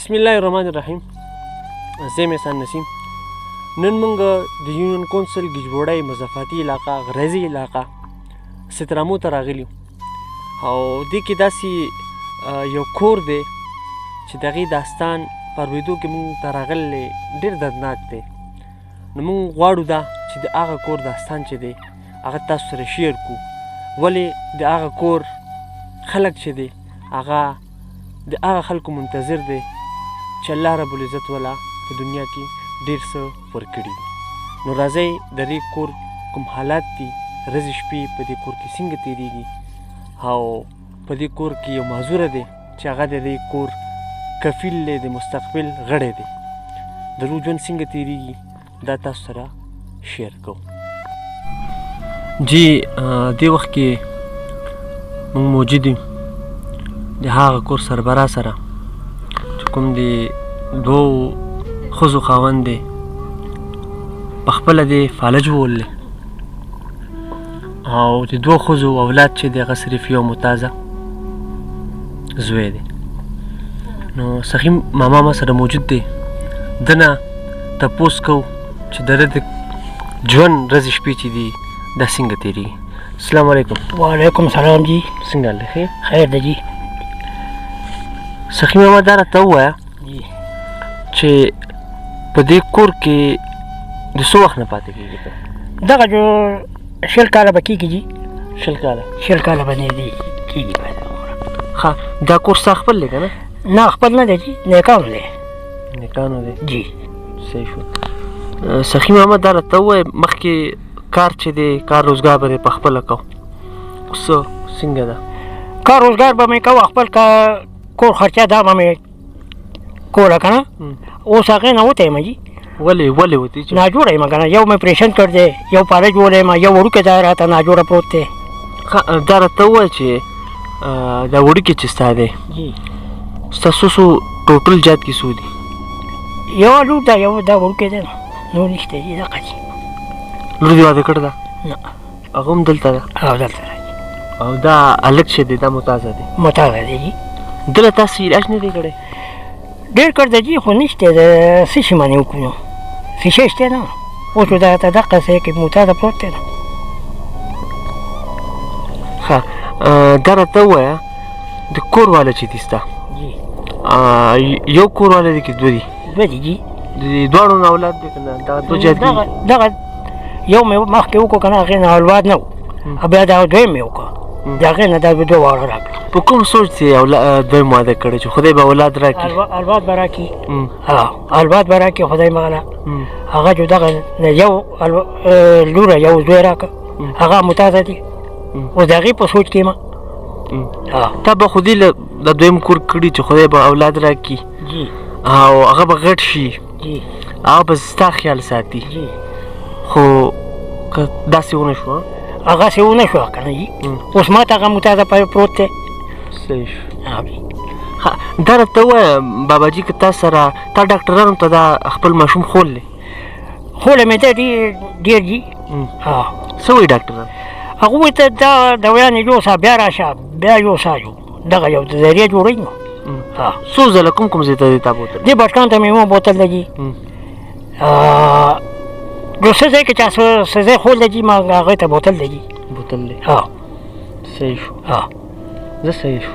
بسم الله الرحمن الرحیم. زه یم احسان نسیم. نن موږ د یونین کونسل ګجبوړی مضافاتي علاقه غرضي علاقه سترامو ته راغلي یو او دې کې داسې یو کور دی چې د هغې داستان په اورېدو کې موږ ته راغلی ډېر دردناک دی. نو موږ غواړو دا چې د هغه کور داستان چې دی هغه تاسو سره شیر کړو. ولې د هغه کور خلک چې دی هغه د هغه خلکو منتظر دی چې الله رب العزت والا په دنیا کې ډېر څه ورکړي دي. نو راځئ د دې کور کوم حالات دي، ورځې شپې په دې کور کې څنګه تېرېږي او په دې کور کې یو معذوره دی چې هغه د دې کور کفیل دی، د مستقبل غړی دی، د روح ژوند څنګه تېرېږي دا تاسو سره شیر کوو. جی دې وخت کې موږ موجود یو د هغه کور سربراه سره چې کوم د دوو ښځو خاوند دی، پخپله د فالج ووهلی او د دوو ښځو اولاد چې دی هغه صرف یو متازه زوی دی. نو سخي ماما ما سره موجود دی، ده نه تپوس کوو چې د ده د ژوند ورځې شپې چې دي دا څنګه تېرېږي. السلام علیکم. وعلیکم السلام جی. څنګه حال دی؟ ښه خیر دی جی. سخي ماما دا راته ووایه جی چې په دې کور کې د څو وخت نه پاتې کېږي ته؟ دغه جو شل کاله به کېږي جی. شل کاله به نږدې کېږي باید. ښه دا کور ستا خپل دی که نه؟ نه خپل نه دی جی، نیکانو دی. نیکانو دی جی صحیح شو. سخي ماما دا راته ووایه مخکې کار چې دی کار روزګار به دې په خپله کوو، اوس څنګه ده؟ کار روزګار به مې کوه، خپل کور خرچه دا به مې کوله که نه. اوس هغې نه وتی یم جي. ولې وتی؟ ناجوړه یم که نه، یو مې پرېشن کړ دی، یو پالج وولی یم، یو وړوکی دا راته ناجوړه پروت دی. دا راته ووایه چې دا وړوکی چې ستا دی جی ستا څو ټوټل جات کې څو دي؟ یو لور ده، یو دا وړوکی دی، نور نشته جي. دغه جي لور دې واده کړې ده؟ نه. هغه هم دلته ده؟ او دلته ده. او دا هلک چې دی دا متازه دی؟ متازه دی جي. ده له تاسو علاج نه دی کړی؟ ډېر کړ دی جي، خو نشته د څه شي باندې وکړو نو، څه شی شته نه. اوس خو دغه ته دقسې کې متازه پروت دی نو. ښه دا راته ووایه د کور والا چې دي ستا جي یو کور والا دی که دوه دي؟ دوه دي جي. د دواړو نه اولاد دی که نه؟ دغه دوه جات دي؟ دغه یو مې مخکې وکړو که نه، هغې نه اولاد نه و، بیا دغه دویم مې وکړه، د هغې نه دا دوه واړه راکړه. په کوم سوچ چې دویم واده کړی چې خدای به اولاد راکړي؟ اولاد به راکړي، اولاد به راکړي خدای مغله. هغه جو دغه یو لوره یو زوی راکړه، هغه متازه دي، اوس د هغې په سوچ کې یم. تا به خو دې له د دویم کور کړي چې خدای به اولاد راکړي او هغه به غټ شي، هغه به ستا خیال ساتي، خو که داسې ونه شوه؟ هغسې ونه شوه که نه جي. اوس ما ته هغه متازه پروت دی. صحیح شو. دا راته ووایه باباجي که تا سره تا ډاکټرانو ته دا خپل ماشوم خولی؟ خوله مې دی ډېر جي. څه وایي ډاکټران؟ هغه وایي ته دا دویانې یوسه، بیا راشه، بیا یوسه دغه یو ذریعه جوړوي نو. څو ځله کوم ځای ته دی تا بوتل؟ دې بټکان ته مې مو بوتل دی جي. جو څه ځای کې چا څه ځای خول دی جي، ما هغې ته بوتل دی جي. بوتل دی صحیح شو. زه صحیح شو.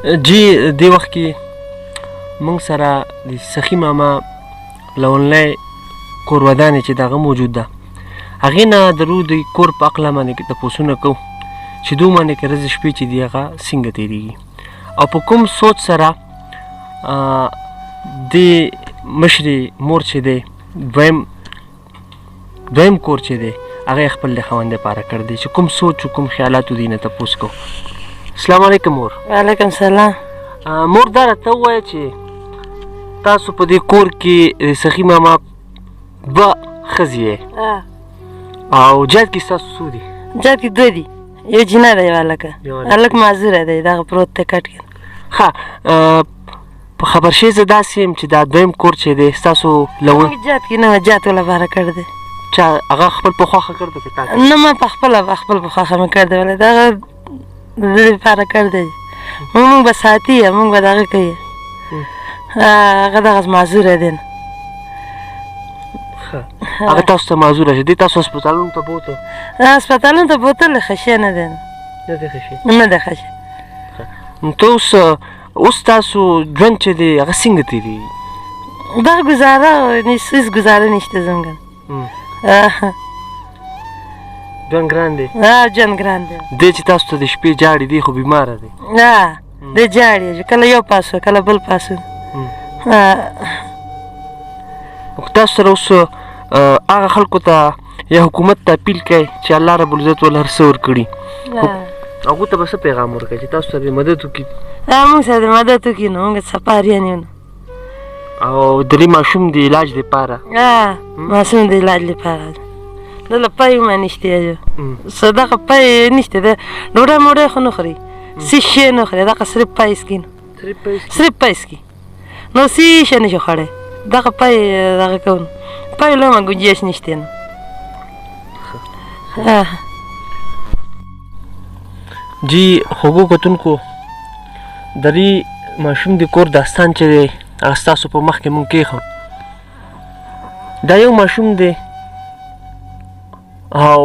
جی دې وخت کې موږ سره د سخي ماما لونلی کور ودانې چې دغه موجود ده هغې نه درو د کور په عقله باندې کې تپوسونه کوو چې دوی باندې کې ورځې شپې چې دي هغه څنګه تېرېږي او په کوم سوچ سره د مشرې مور چې دی دویم کور چې دی هغه یې خپل د خاوند دپاره کړی دی چې کوم سوچ و کوم خیالاتو دوی نه تپوس کوو. السلام علیکم مور. وعلیکم سلام. مور دا راته ووایه چې تاسو په دې کور کې د سخي ماما دوه ښځې یې او جد کې ستاسو څو دي؟ جد کې دوه دي، یو جینه دی، یو هلکه. هلک معذوره دی، دغه پروت دی کټ کې. ښه په خبر شوې زه داسې یم چې دا دویم کور چې دی ستاسو لون جد کې نه وه، جد ول لپاره کړی دی. چا هغه خپل په خوښه کړی دی که تا؟ نه ما په خپله په خوښه مې کړی دی، ولې دغه د دې لپاره کړی دی. موږ به ساتي یې، موږ به دغه کوي، هغه دغه معذوره دی. هغه تاسو ته معذوره شي، دی تاسو هسپتالونو ته بوته؟ هسپتالونو ته بوتلی، ښه شی نه دی. نه دی ښه شی؟ نه دی ښه شی. نو ته اوس تاسو ژوند چې دی هغه څنګه تېرېږي؟ دغه ګزاره هېڅ ګزاره نشته زموږ. ژوند ګران دی؟ ژوند ګران دی. دی چې تاسو ته د شپې جاړي دی خو بیماره دی؟ دی جاړي، کله یو پاسو کله بل پاسو. تاسو سره اوس هغه خلکو ته یا حکومت ته اپیل کوئ چې الله رب العزت ول هر څه ورکړي، هغو ته به څه پیغام ورکوئ چې تاسو سره مدد وکړي؟ موږ سره مدد وکړي نو موږ سپاریان یو. او د دې ماشوم د علاج دپاره؟ ماشوم د علاج لپاره دله پای هم نشته، څه دغه پای نشته، د ډوډۍ موډۍ خو نه خوري، څه شی نه خوري، دغه صرف پای څکي نو صرف پای څکي نو څه شی نه شي خوړی، دغه پای دغه کوو پای له ما ګنجایش نشته نو. جی خوږو کتونکو د دې ماشوم د کور داستان چې دی هغه ستاسو په مخ کې مونږ کېښود. دا یو ماشوم دی او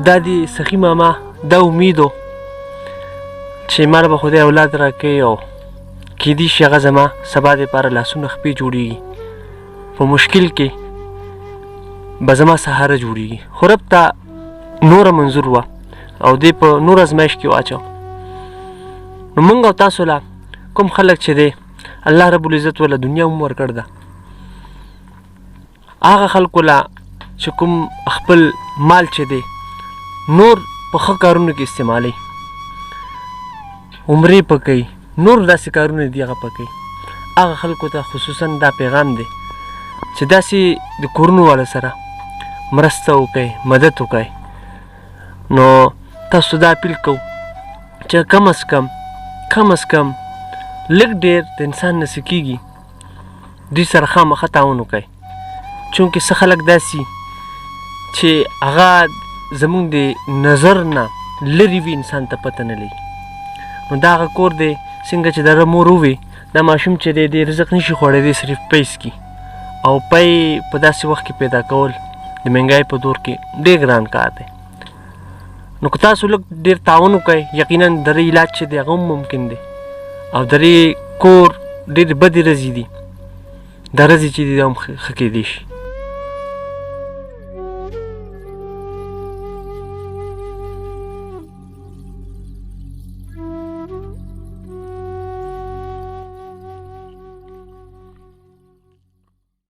دا د سخي ماما دا امید و چې ماله به خدای اولاد راکوي او کیدای شي هغه زما سبا دپاره لاسونه خپې جوړېږي، په مشکل کې به زما سهاره جوړېږي. خو رب ته نوره منظور وه او دی په نور ازمایش کې واچو. نو موږ او تاسو له کوم خلک چې دی الله رب العزت وله دنیا هم ورکړ ده، هغه خلکو له چې کوم خپل مال چې دی نور په ښه کارونو کې استعمالوي، عمرې په کوي، نور داسې کارونه دي هغه په کوي، هغه خلکو ته خصوصا دا پیغام دی چې داسې د کورونو والا سره مرسته وکړئ، مدد وکړئ. نو تاسو دا اپیل کوو چې کم از کم لږ ډېر د انسان نه څه کېږي دوی سره خامخا تعاون وکړئ، چونکې څه خلک داسې چې هغه زموږ د نظر نه لرې وي انسان ته پته نه لګي. نو دا هغه کور دی څنګه چې دغه مور ووي دا ماشوم چې دی د رزق نشي خوړی، صرف پی څکي او پی په داسې وخت کې پیدا کول د مهنګۍ په دور کې ډېر ګران کار دی. نو که تاسو لږ ډېر تعاون وکړئ یقینا د دې علاج چې دی هغه هم ممکن دی او د دې کور ډېرې بدې ورځې دي، دا ورځې چې دي دا هم ښه کېدی شي.